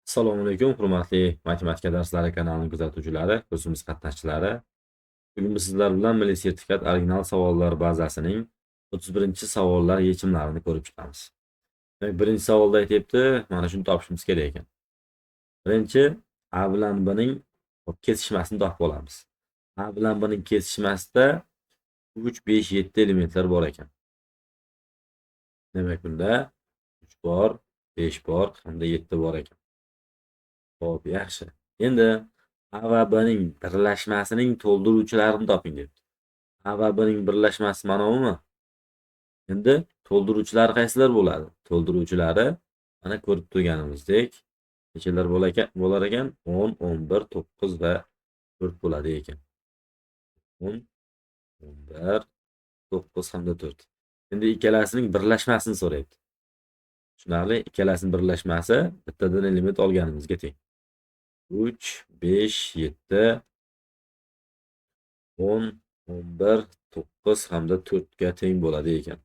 Assalomu alaykum, hurmatli matematika darslari kanalining kuzatuvchilari, kursimiz qatnashchilari. Bugun biz sizlar bilan Milliy sertifikat original savollar bazasining 31-savollar yechimlarini ko'rib chiqamiz. Birinchi savolda aytibdi, mana shuni topishimiz kerak ekan. Birinchi A bilan B ning kesishmasini topib olamiz. A bilan B ning kesishmasida 3, 5, 7 elementlar bor ekan. Demak, bunda 3 bor, 5 bor hamda 7 bor ekan. Xo'p, yaxshi. Endi A va B ning birlashmasining to'ldiruvchilarini toping debdi. A va B ning birlashmasi mana bumi? Endi to'ldiruvchilari qaysilar bo'ladi? To'ldiruvchilari mana ko'rib turganimizdek nechalar bo'lar ekan? 10, 11, 9 va 4 bo'ladi ekan. 10, 11, 9 hamda 4. Endi ikkalasining birlashmasini so'rayapti. Tushunarli? Ikkalasining birlashmasi bittadan element olganimizga teng. 3, 5, 7, 10, 11, 9 hamda 4 ga teng bo'ladi ekan.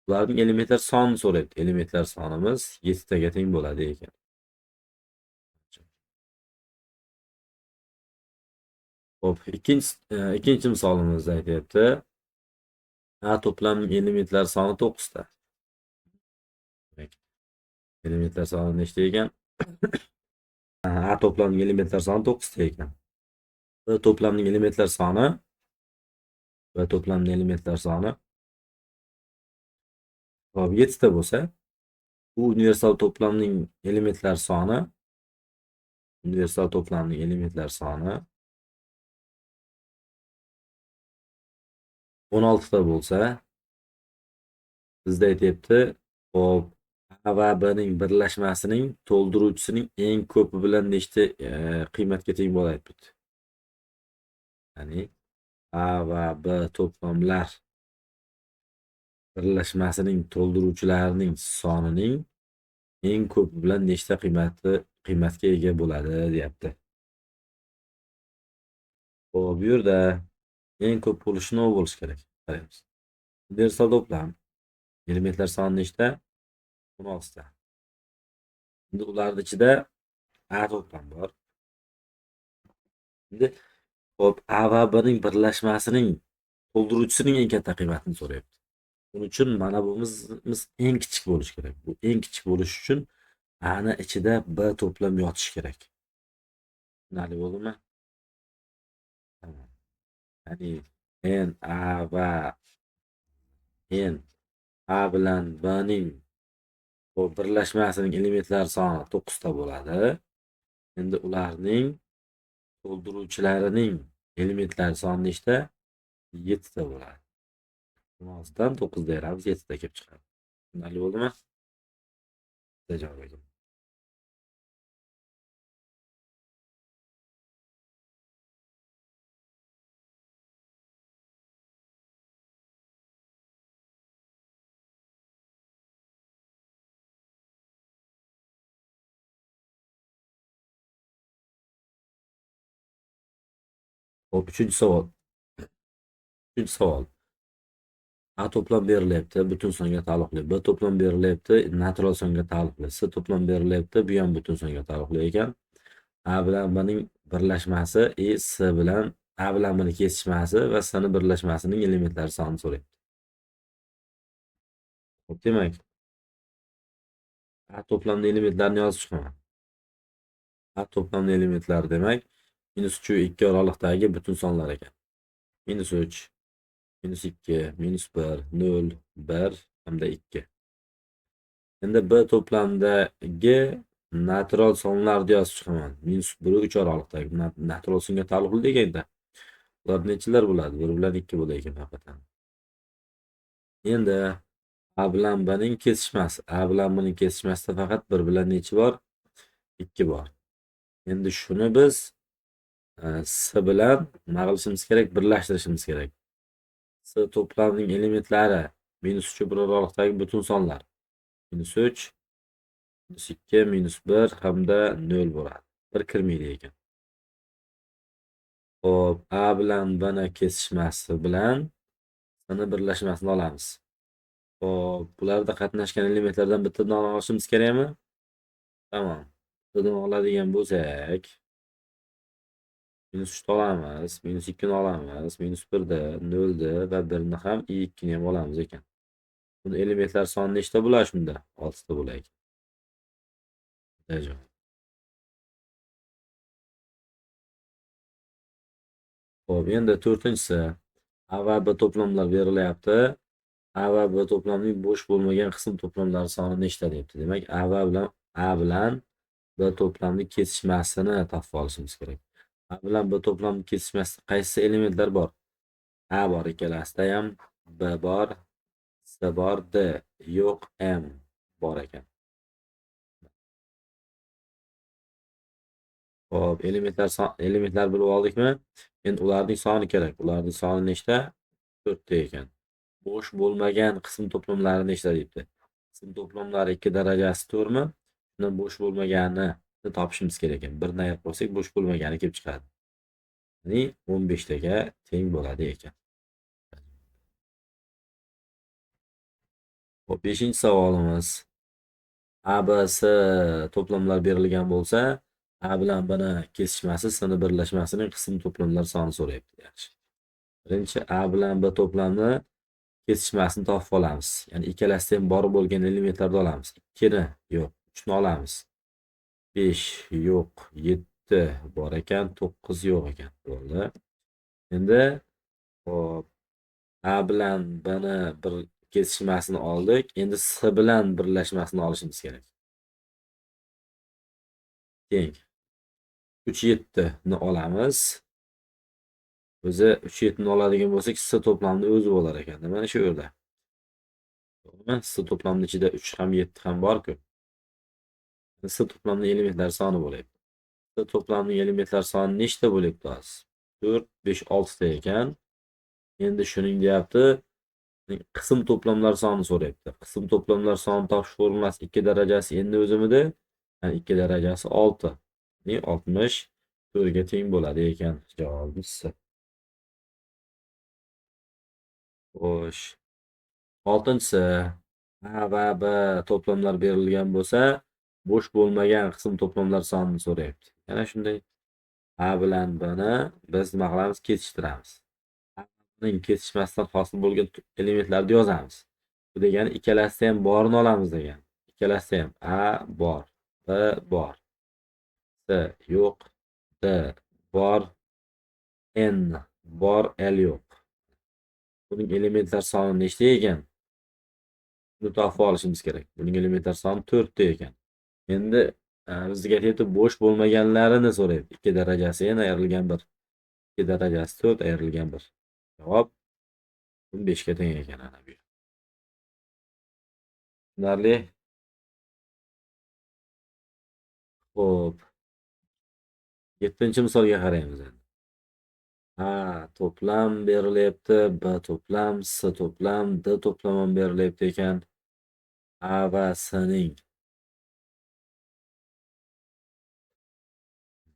Ularning elementlar sonini so'rayapti. Elementlar sonimiz 7 taga teng bo'ladi ekan. Xo'p, ikkinchi misolimizda aytyapti. A to'plamning elementlar soni 9 ta. Elementlar soni nechta ekan? A to'plamning elementlar soni 9 ta ekan. B to'plamning elementlar soni Hop, 7 ta bo'lsa, bu universal to'plamning elementlar soni 16 ta bo'lsa, bizda aytyapti, hop, A va B ning birlashmasining to'ldiruvchisining eng ko'pi bilan nechta qiymatga teng bo'ladi debdi. Ya'ni A va B to'plamlar birlashmasining to'ldiruvchilarining sonining eng ko'pi bilan nechta qiymatga ega bo'ladi deyapti. Xo'p, bu yerda eng ko'p bo'lishi nima bo'lishi kerak? Qaraymiz. Universal to'plam elementlar soni nechta? 16 ta. Endi ularning ichida A to'plam bor. Endi hop, A va B ning birlashmasining to'ldiruvchisining eng katta qiymatini so'rayapti. Buning uchun mana bumimiz eng kichik bo'lishi kerak. Bu eng kichik bo'lish uchun A ning ichida B to'plam yotishi kerak. Tushunarli bo'ldimi? Tamam. Ya'ni A bilan B ning birlashmasining elementlar soni 9 ta bo'ladi. Endi ularning to'ldiruvchilarining elementlar soni nechta? 7 ta bo'ladi. 16 dan 9 beramiz, 7 ta kelib chiqadi. Tushunarli bo'ldimi? Bitta javob ekan. Hop, 3-chi savol. 3-chi savol. A to'plam berilyapti, butun songa taalluqli. B to'plam berilyapti, natural songa taalluqli. C to'plam berilyapti, bu ham butun songa taalluqli ekan. A bilan B ning birlashmasi A bilan B ning kesishmasi va C ning birlashmasining elementlari sonini so'rayapti. Xo'p, demak, A to'plamning elementlarini yozib chiqaman. A to'plamning elementlari demak, -3 va 2 oraliqdagi butun sonlar ekan. -3, -2, -1, 0, 1 hamda 2. Endi B to'plamdagi natural sonlarni yozib chiqaman. -1 va 3 oraliqdagi natural songa taalluqli deganda ular nechalar bo'ladi? 1 bilan 2 bo'lar ekan faqat. Endi A bilan B ning kesishmasi. A bilan B ning kesishmasida faqat 1 bilan necha bor? 2 bor. Endi shuni biz C bilan nima qilishimiz kerak? Birlashtirishimiz kerak. C to'plamining elementlari -3 va 1 oraliqdagi butun sonlar. -3, -2, -1 hamda 0 bo'ladi. 1 kirmaydi ekan. Xo'p, A bilan B ning kesishmasi bilan C ning birlashmasini olamiz. Xo'p, bularda qatnashgan elementlardan bittadan olishimiz kerakmi? Tamam. Buni oladigan bo'lsak, -3 ni olamiz, -2 ni olamiz, -1 ni, 0 ni va 1 ni ham, 2 ni ham olamiz ekan. Buni elementlar soni nechta bo'ladi shunda? 6 ta bo'lar ekan. Ajoyib. Xo'p, endi 4-si. A va B to'plamlar berilyapti. A va B to'plamining bo'sh bo'lmagan qism to'plamlari soni nechta deyapti. Demak, A bilan B to'plamining kesishmasini topib olishimiz kerak. A bilan B to'plamining kesishmasida qaysi elementlar bor? A bor ikkalasida ham, B bor, C bor, D yo'q, M bor ekan. Xo'p, elementlar bilib oldikmi? Endi ularning soni kerak. Ularning soni nechta? 4 ta ekan. Bo'sh bo'lmagan qism to'plamlari nechta deyapti. Qism to'plamlari 2 darajasi 4 mi? Bundan bo'sh bo'lmaganini topishimiz kerak ekan. 1 ni ayirib qo'ysak, bo'sh bo'lmagani kelib chiqadi. Ya'ni 15 taga teng bo'ladi ekan. Xo'p, 5-savolimiz. A, B, C to'plamlar berilgan bo'lsa, A bilan B ni kesishmasi, C ni birlashmasining qism to'plamlar soni so'rayapti. Yaxshi. Birinchi A bilan B to'plamni kesishmasini topib olamiz. Ya'ni ikkalasida ham bor bo'lgan elementlarni olamiz. 2 ni yo'q, 3 ni olamiz. 5 yo'q, 7 bor ekan, 9 yo'q ekan. Bo'ldi. Endi hop, A bilan B ni bir kesishmasini oldik. Endi C bilan birlashmasini olishimiz kerak. Teng. 3 7 ni olamiz. O'zi 3 7 ni oladigan bo'lsak, C to'plamni o'zi bo'lar ekan. Mana shu yerda. To'g'rimi? C to'plamning ichida 3 ham 7 ham bor-ku. C to'plamning elementlar soni bo'lyapti. C to'plamning elementlar soni nechta bo'lyapti hozir? 4, 5, 6 ta ekan. Endi shuning deyapti, qism to'plamlar soni so'rayapti. Qism to'plamlar soni topish formulasi 2 darajasi endi o'zimida, ya'ni 2 darajasi 6. Ya'ni 64 ga teng bo'ladi ekan. Javobimiz C. Xo'sh. 6-si. A va B to'plamlar berilgan bo'lsa, bo'sh bo'lmagan qism to'plamlar sonini so'rayapti. Yana shunday A bilan B ni biz nima qilamiz? Kesishtiramiz. A ning kesishmasidan hosil bo'lgan elementlarni yozamiz. Bu degani ikkalasida ham borini olamiz degan. Ikkalasida ham A bor, B bor, C yo'q, D bor, N bor, L yo'q. Buning elementlar soni nechta ekan? Buni topib olishimiz kerak. Buning elementlar soni 4 ta ekan. Endi bizga aytyapti, bo'sh bo'lmaganlarini so'rayapti. 2 darajasi yana ayrilgan 1. 2 darajasi 4 ayrilgan 1. Javob 15 ga teng ekan ana bu. Tushunarli? Xo'p. 7-misolga qaraymiz endi. A to'plam berilyapti, B to'plam, C to'plam, D to'plam ham berilyapti ekan. A va C ning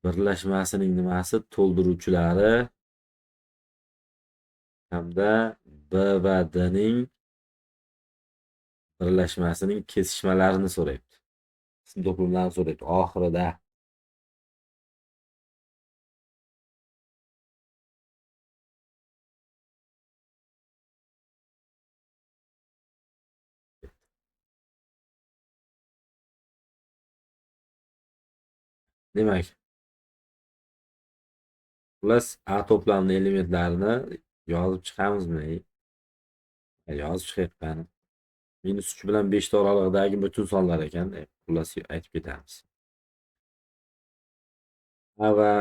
birlashmasining nimasi? To'ldiruvchilari hamda B va D ning birlashmasining kesishmalarini so'rayapti. Qism to'plamlarini so'rayapti oxirida. Demak, xullas A to'plamining elementlarini yozib chiqamizmi? Yozib chiqayotgani. -3 bilan 5 ta oralig'idagi butun sonlar ekan. Xullas aytib ketamiz. A va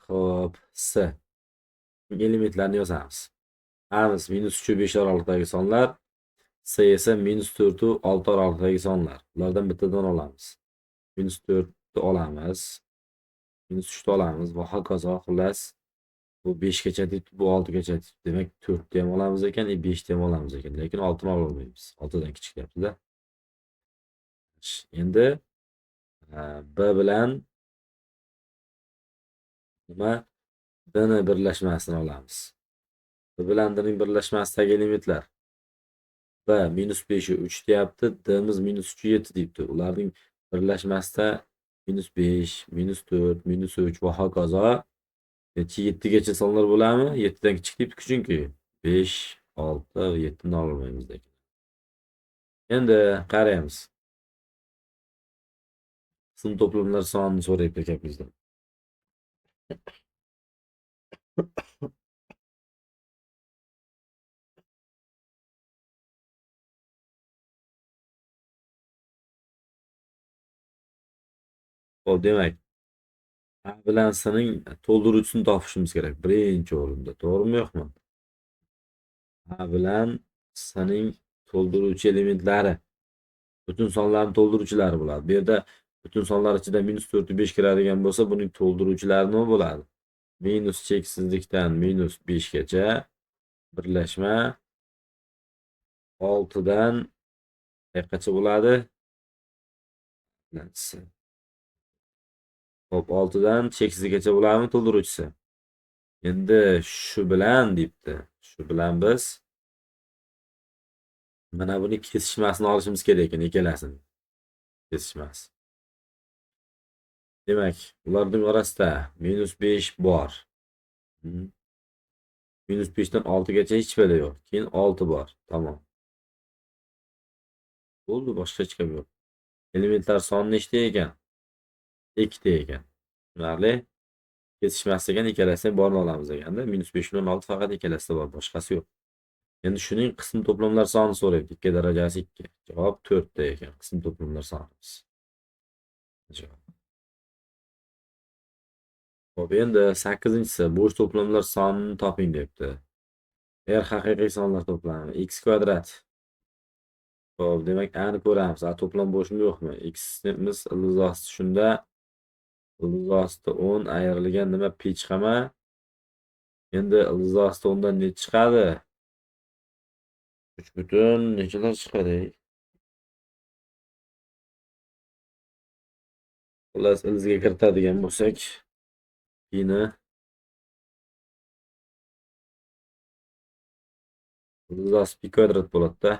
xo'p, C elementlarini yozamiz. A'miz -3 u 5 oraliqdagi sonlar, C esa -4 u 6 oraliqdagi sonlar. Ulardan bittadan olamiz. -4 ni olamiz, -3 ni olamiz va hokazo. Xullas bu 5 gacha deb, bu 6 gacha deb. Demak 4 ni ham olamiz ekan, 5 ni ham olamiz ekan. Lekin 6 ni ololmaymiz. 6 dan kichik deyapti-da. Endi B bilan nima? D ni birlashmasini olamiz. B bilan D ning birlashmasidagi elementlar. B -5 u 3 deyapti, D miz -3 u 7 deyapti. Ularning birlashmasida -5, -4, -3 va hokazo. Necha 7gacha sonlar bo'ladimi? 7dan kichik debdi chunki 5, 6 va 7 ni olmaymiz ekan. Endi qaraymiz. Qism to'plamlar sonini so'rayapti ekan bizdan. Xo'p, demak, A bilan S'ning to'ldiruvchisini topishimiz kerak. Birinchi o'rinda, to'g'rimi, yo'qmi? A bilan S'ning to'ldiruvchi elementlari butun sonlarning to'ldiruvchilari bo'ladi. Bu yerda butun sonlar ichida -4 5 kiradigan bo'lsa, buning to'ldiruvchilari nima bo'ladi? Minus cheksizlikdan -5 gacha birlashma 6 dan qayoqqacha bo'ladi? Hop, 6 dan cheksizgacha bo'ladimi to'ldiruvchisi? Endi shu bilan debdi. Shu bilan biz mana buni kesishmasini olishimiz kerak ekan, ikkalasini. Kesishmasi. Demak, ularning orasida -5 bor. -5 dan 6 gacha hech biri yo'q. Keyin 6 bor. Tamom. Bo'ldi, boshqa hech gap yo'q. Elementlar soni nechta ekan? 2 ta ekan. Tushunarli? Kesishmas degan ikkalasini borni olamiz deganda, -5 bilan 6 faqat ikkalasida bor, boshqasi yo'q. Endi shuning qism to'plamlar sonini so'rayapti. 2 darajasi 2. Javob 4 ta ekan qism to'plamlar sonimiz. Javob. Xo'p, endi 8-si bo'sh to'plamlar sonini toping debdi. R haqiqiy sonlar to'plami x kvadrat. Xo'p, demak, ani ko'ramiz. To'plam bo'shmi, yo'qmi? X'imiz ildiz osti shunda. Ildiz osti 10 ayrilgan nima? Pi chiqama. Endi ildiz osti 10 dan necha chiqadi? 3 butun nechalar chiqadi? Xullas, ildizga kiritadigan bo'lsak, pini ildiz osti pi kvadrat bo'ladi-da.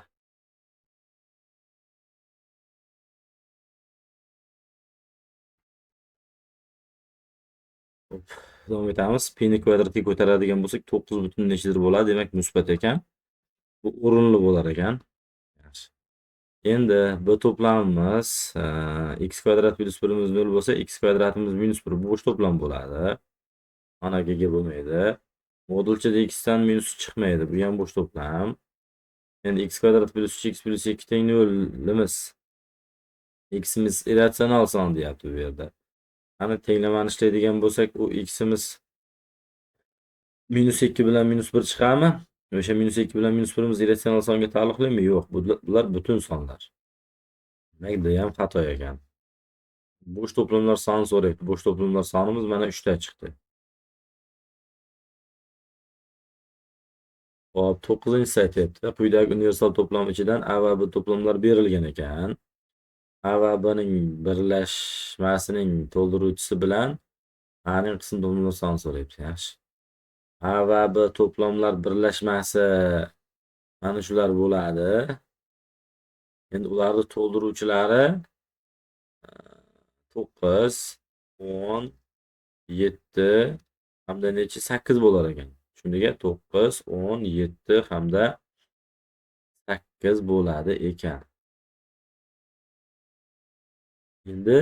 Davom etamiz. Pini kvadratga ko'taradigan bo'lsak 9 butun nechadir bo'ladi? Demak, musbat ekan. Bu o'rinli bo'lar ekan. Yaxshi. Endi bu to'plamimiz x kvadrat minus 1imiz 0 bo'lsa, x kvadratimiz minus 1 bo'sh to'plam bo'ladi. Managa ega bo'lmaydi. Modulchada x dan minus chiqmaydi. Bu ham bo'sh to'plam. Endi x kvadrat plus 3x plus 2 teng 0 imiz. X'imiz irratsional son deyapti bu yerda. Qani tenglamani ishlaydigan bo'lsak, u x'imiz -2 bilan -1 chiqadimi? O'sha -2 bilan -1imiz irratsional songa taalluqlimi? Yo'q. Bular butun sonlar. Demak, bu ham xato ekan. Bo'sh to'plamlar sonini so'rayapti. Bo'sh to'plamlar sonimiz mana 3 ta chiqdi. Hop, 9-si aytyapti. Quyidagi universal to'plam ichidan A va B to'plamlar berilgan ekan. A va B'ning birlashmasining to'ldiruvchisi bilan A'ning qism to'plamlar sonini so'rayapti. Yaxshi. A va B to'plamlar birlashmasi mana shular bo'ladi. Endi ularning to'ldiruvchilari 9, 10, 7 hamda necha 8 bo'lar ekan. Shunga 9, 10, 7 hamda 8 bo'ladi ekan. Endi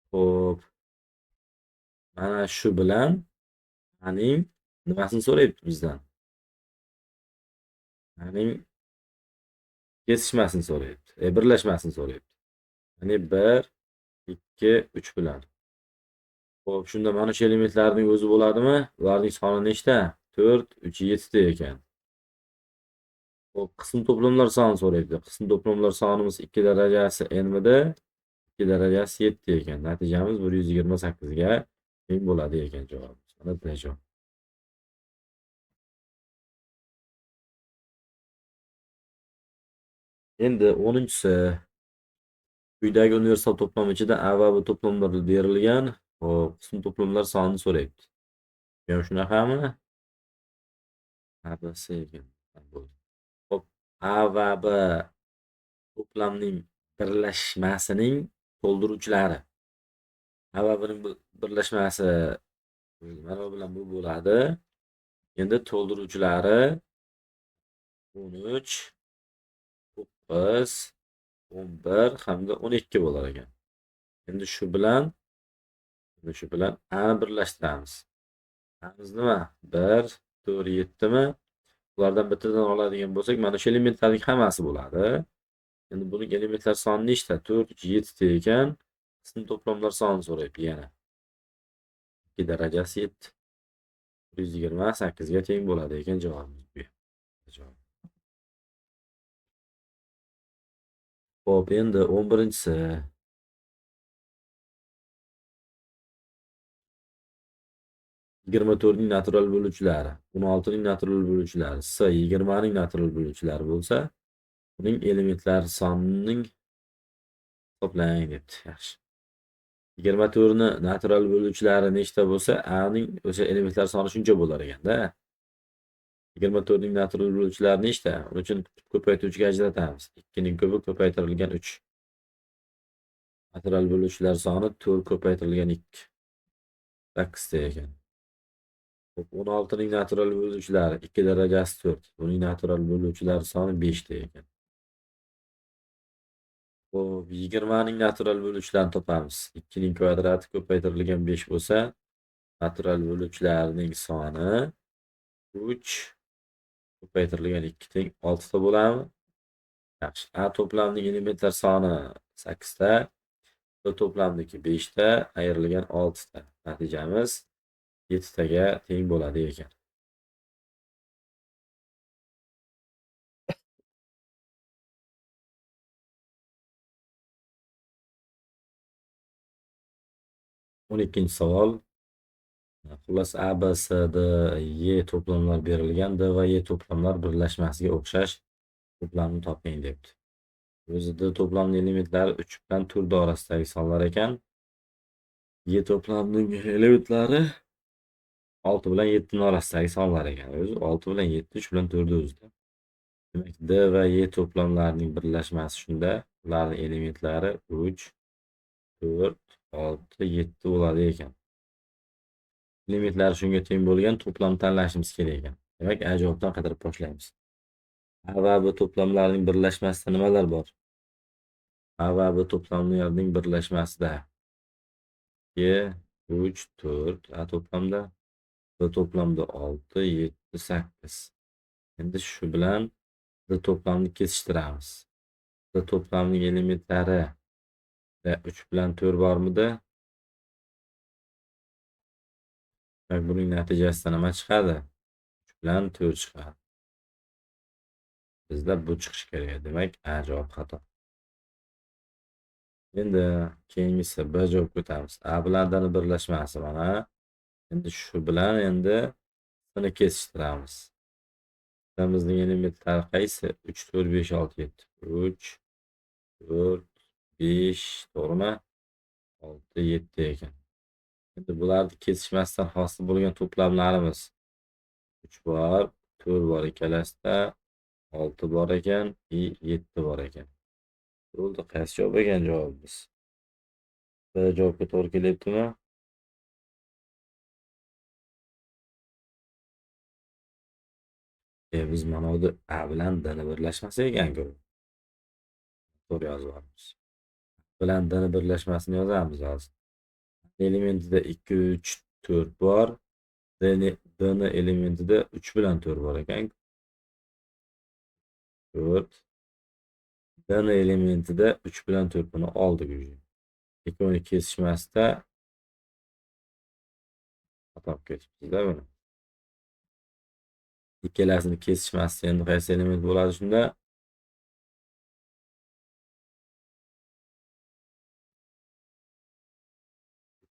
xo'p, mana shu bilan aning nimasini so'rayapti bizdan? Aning kesishmasini so'rayapti. Birlashmasini so'rayapti. Ya'ni 1, 2, 3 bilan. Xo'p, shunda mana shu elementlarning o'zi bo'ladimi? Ularning soni nechta? 4, 3, 7 ta ekan. Xo'p, qism to'plamlar sonini so'rayapti. Qism to'plamlar sonimiz 2 darajasi n mida, 2 darajasi 7 ekan. Natijamiz 128 ga teng bo'ladi ekan javobimiz. Mana bu javob. Endi 10-si. Quyidagi universal to'plam ichida A va B to'plamlari berilgan. Xo'p, qism to'plamlar sonini so'rayapti. Ham shunaqami? A, B, C ekan. Bo'ldi. Xo'p, A va B to'plamning birlashmasining to'ldiruvchilari. A va B'ning birlashmasi mana bu bilan bu bo'ladi. Endi to'ldiruvchilari 13, 9, 11 hamda 12 bo'lar ekan. Endi shu bilan A'ni birlashtiramiz. A'miz nima? 1, 4, 7 mi? Ulardan bittadan oladigan bo'lsak, mana shu elementlarning hammasi bo'ladi. Endi buning elementlar soni nechta? 4, 7 ta ekan. Qism to'plamlar sonini so'rayapti yana. 2 darajasi 7. 128 ga teng bo'ladi ekan javobimiz bu. Javob. Xo'p, endi 11-si. 24 ning natural bo'luvchilari, 16 ning natural bo'luvchilari, S 20 ning natural bo'luvchilari bo'lsa, uning elementlar sonining to'plang debdi. Yaxshi. 24 ni natural bo'luvchilari nechta bo'lsa, A ning o'sha elementlar soni shuncha bo'lar ekanda. 24 ning natural bo'luvchilari nechta? Uning uchun ko'paytuvchiga ajratamiz. 2 ning kubi ko'paytirilgan 3. Natural bo'luvchilar soni 4 ko'paytirilgan 2. 8 ta ekan. 16 ning natural bo'luvchilari 2 darajasi 4. Buning natural bo'luvchilari soni 5 ta ekan. Xo'p, 20 ning natural bo'luvchilarini topamiz. 2 ning kvadrati ko'paytirilgan 5 bo'lsa, natural bo'luvchilarining soni 3 ko'paytirilgan 2 teng 6 ta bo'ladimi? Yaxshi. A to'plamining elementlar soni 8 ta, B to'plamniki 5 ta, ayrilgan 6 ta. Natijamiz 7 taga teng bo'ladi ekan. O'n ikkinchi savol. Xullas A, B, C, D, E to'plamlar berilgan. D va E to'plamlar birlashmasiga o'xshash to'plamni toping debdi. O'zi D to'plamining elementlari 3 bilan 4 orasidagi sonlar ekan. E to'plamining elementlari 6 bilan 7 ning orasidagi sonlar ekan. O'zi 6 bilan 7, 3 bilan 4 o'zida. Demak, D va E to'plamlarining birlashmasi shunda, ularning elementlari 3, 4, 6, 7 bo'ladi ekan. Elementlari shunga teng bo'lgan to'plamni tanlashimiz kerak ekan. Demak, A javobdan qidirib boshlaymiz. A va B to'plamlarining birlashmasida nimalar bor? A va B to'plamlarining birlashmasida 2, 3, 4, A to'plamda, B to'plamda 6, 7, 8. Endi shu bilan D to'plamni kesishtiramiz. D to'plamining elementlari 3 bilan 4 bormidi? Buning natijasidan nima chiqadi? 3 bilan 4 chiqadi. Bizda bu chiqishi kerak. Demak, A javob xato. Endi keyingisi B javobga o'tamiz. A bilan D'ni birlashmasi mana. Endi shu bilan buni kesishtiramiz. D'mizning elementlari qaysi? 3, 4, 5, 6, 7. 3, 4, 5, to'g'rimi? 6, 7 ekan. Endi bularni kesishmasidan hosil bo'lgan to'plamlarimiz 3 bor, 4 bor ikkalasida, 6 bor ekan, 7 bor ekan. Bo'ldi, qaysi javob ekan javobimiz? B javobga to'g'ri kelyaptimi? Biz mana bu A bilan D'ni birlashmasi ekan-ku. To'g'ri yozamiz. Bilan D'ni birlashmasini yozamiz hozir. Elementida 2, 3, 4 bor. D'ni elementida 3 bilan 4 bor ekan. 4. D'ni elementida 3 bilan 4 buni oldik уже. Ikkovini kesishmasida xato ketibmiz-da buni. Ikkalasini kesishmasida endi qaysi element bo'ladi shunda?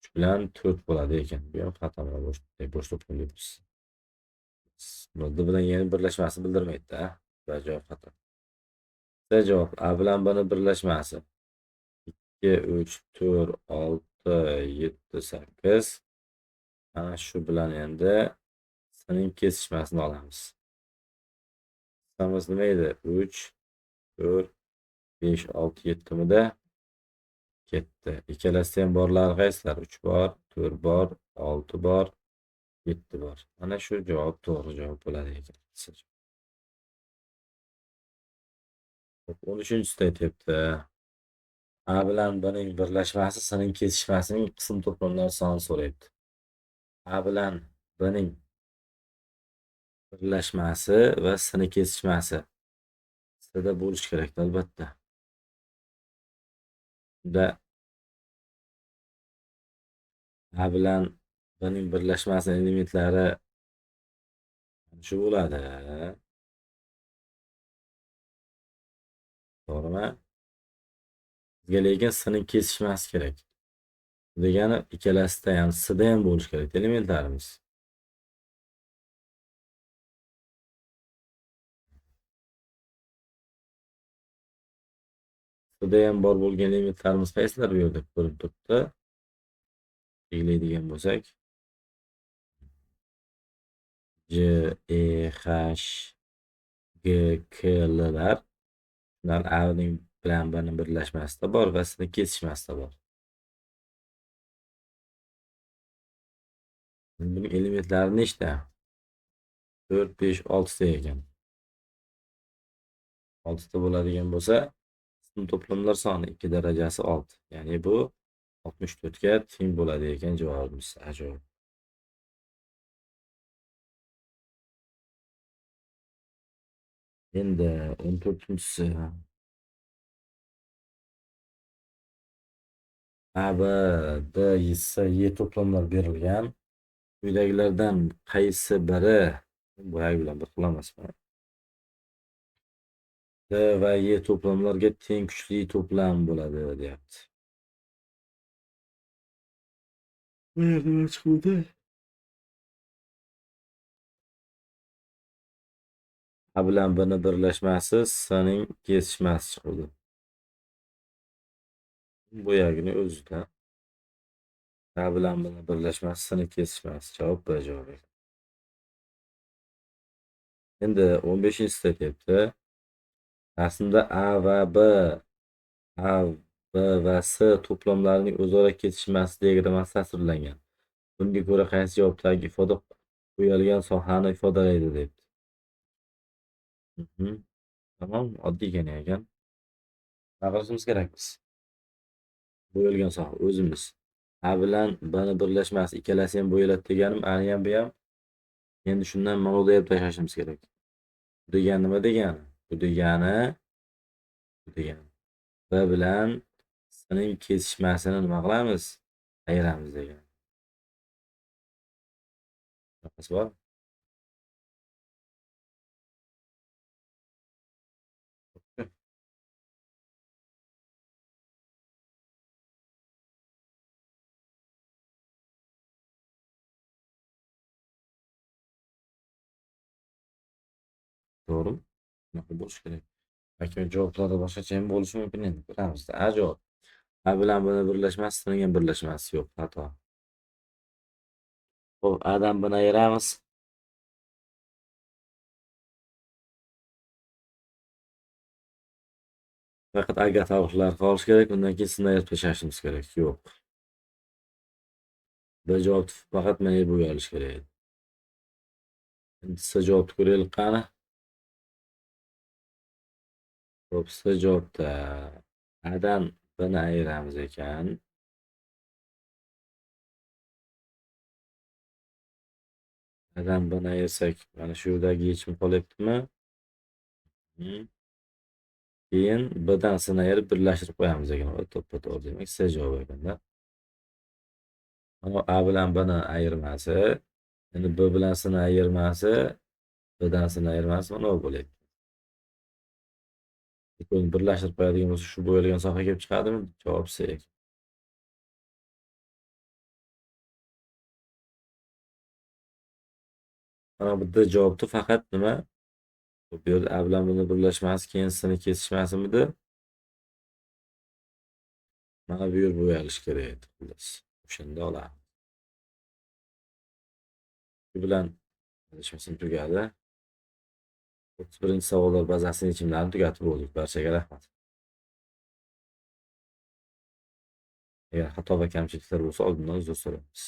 3 bilan 4 bo'ladi ekan. Bu ham xato, bo'sh to'plam deyapmiz. D bilan Y'ni birlashmasini bildirmaydi-da. B javob xato. C javob A bilan B'ni birlashmasi 2, 3, 4, 6, 7, 8. Mana shu bilan endi S'ning kesishmasini olamiz. S'imiz nima edi? 3, 4, 5, 6, 7 mida ketdi. Ikkalasidan borlari qaysilar? 3 bor, 4 bor, 6 bor, 7 bor. Mana shu javob to'g'ri javob bo'ladi ekan. 13-sida aytyapti. A bilan Bning birlashmasi S'ning kesishmasining qism to'plamlari sonini so'rayapti. A bilan Bning birlashmasi va S'ni kesishmasi S'da bo'lishi kerak albatta. Unda A bilan Bning birlashmasi elementlari shu bo'ladi. To'g'rimi? Bizga lekin S'ning kesishmasi kerak. Degani ikkalasida ham S'da ham bo'lishi kerak elementlarimiz. S'da ham bor bo'lgan elementlarimiz qaysilar bu yerda ko'rib turibdi. Belgilaydigan bo'lsak, J, E, H, G, K, L'lar ular A bilan B'ning birlashmasida bor va S'ni kesishmasida bor. Buning elementlari nechta? 4, 5, 6 ta ekan. 6 ta bo'ladigan bo'lsa, qism to'plamlar soni 2 darajasi 6. Ya'ni bu 64 ga teng bo'ladi ekan javobimiz. Ajoyib. Endi 14-si. A, B, D, S, Y to'plamlar berilgan. Quyidagilardan qaysi biri boyagi bilan bir xil emasmi? D va Y to'plamlarga teng kuchli to'plam bo'ladi, deyapti. Bu yerda nima chiqdi? A bilan B'ni birlashmasi S'ning kesishmasi chiqdi. Boyagini o'zida. A bilan B'ni birlashmasi S'ni kesishmasi. Javob B javobi. Endi 15-sida aytyapti. Aslida A va B va S to'plamlarining o'zaro kesishmasi diagramasi tasvirlangan. Bunga ko'ra qaysi javobdagi ifoda qo'yilgan sohani ifodalaydi debdi. Tamam, oddiygina ekan. Nima qilishimiz kerak biz? Bo'yalgan soha o'zimiz. A bilan B'ni birlashmasi ikkalasi ham bo'yaladi deganim, A ham B ham. Endi shundan ma'noda deb tashlashimiz kerak. Bu degani nima degani? Bu degani B bilan S'ning kesishmasini nima qilamiz? Ayiramiz degan. Shunaqasi bor. To'g'rimi? Shunaqa bo'lishi kerak. Balki javoblarda boshqacha ham bo'lishi mumkin endi. Ko'ramiz. A javob. A bilan B'ni birlashmasi S'ning ham birlashmasi yo'q. Xato. Xo'p, A'dan B'ni ayiramiz. Faqat aga tovuqlar qolishi kerak. Undan keyin S'ni ayirib tashlashimiz kerak. Yo'q. B javob faqat mana bu bo'lishi kerak edi. Endi C javobni ko'raylik qani. Xo'p, C javobda A'dan B'ni ayiramiz ekan. A'dan B'ni ayirsak, mana shu yerdagi yechim qolyaptimi? Keyin B'dan S'ni ayirib birlashtirib qo'yamiz ekan. To'ppa-to'g'ri, demak C javob ekanda. Mana A bilan B'ni ayirmasi, endi B bilan S'ni ayirmasi, B'dan S'ni ayirmasi mana bu bo'lyapti. Ikkovini birlashtirib qo'yadigan bo'lsa, shu bo'yalgan soha kelib chiqadimi? Javob C ekan. Mana bu D javobda faqat nima? Bu yerda A bilan B'ni birlashmasi, keyin S'ni kesishmasimidi? Mana bu yer bo'yalishi kerak edi, xullas. O'shanda olamiz. Shu bilan adashmasam tugadi. 31-savollar bazasining yechimlarini tugatib bo'ldik. Barchaga rahmat. Agar xato va kamchiliklar bo'lsa, oldindan uzr so'raymiz.